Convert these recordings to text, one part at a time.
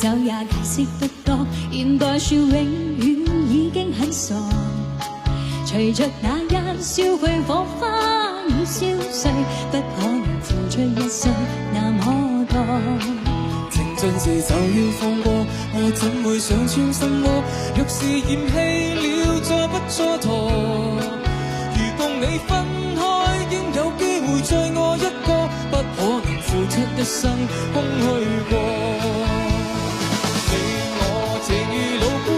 走也解釋不多，現代說永遠已經很傻。隨着那日消去火花已消逝，不可能付出一生那麼多。情盡時就要放過，我怎會想穿什麼？若是嫌棄了，再不蹉跎。如共你分開，應有機會再愛一個，不可能付出一生空虛過。你我情如路般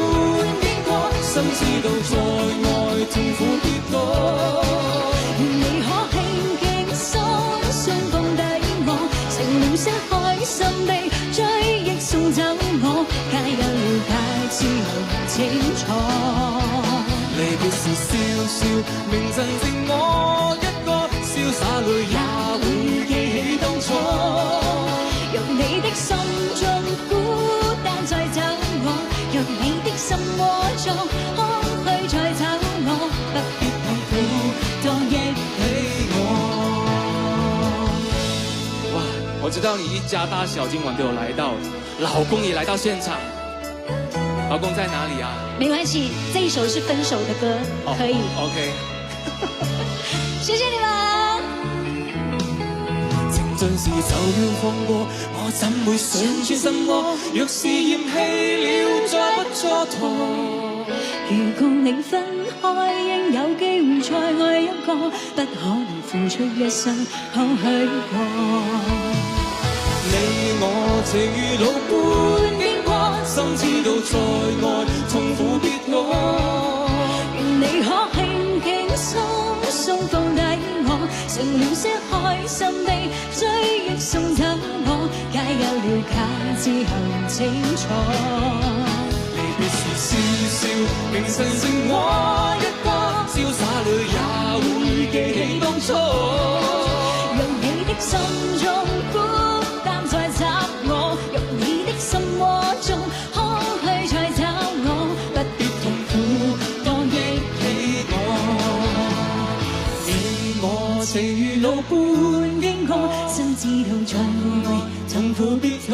經過，心知道再愛痛苦別多。願你可輕輕鬆鬆放低我，情了些開心地追憶送走我，皆有了解之後仍清楚。離別時笑笑，明晨剩我一個，瀟灑淚也會記起當初。若你的心中孤單再找我，若你的心窩中空虛再找我，不必痛苦，多憶起我。哇，我知道你一家大小今晚都有來到，老公也來到現場。老公在哪裡啊？沒關係，這一首是分手的歌，可以。OK。謝謝你們。情盡時就要放過，我怎會想穿什麼？若是嫌棄了，再不蹉跎。如共你分開，應有機會再愛一個，不可能付出一生空虛過。你我情如路般經過，心知道再愛痛苦別我。願你可輕輕鬆鬆放低我，成了些開心地追憶送走我，皆有了解之後仍清楚。離別時笑笑，明晨剩我一個，瀟灑淚也會記起當初。讓你的心中孤單再找我，讓你的心窩中空虛再找我，不必痛苦，多憶起我。你我情如路般經過，心知道再愛痛苦別我。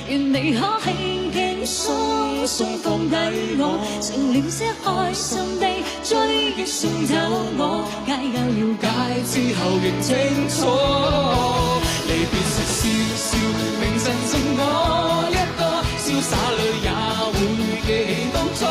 願你可輕輕鬆鬆放低我，成了些開心地追憶送走我，皆有了解之後仍清楚。離別時笑笑，明晨剩我一個，瀟灑淚也會記起當初。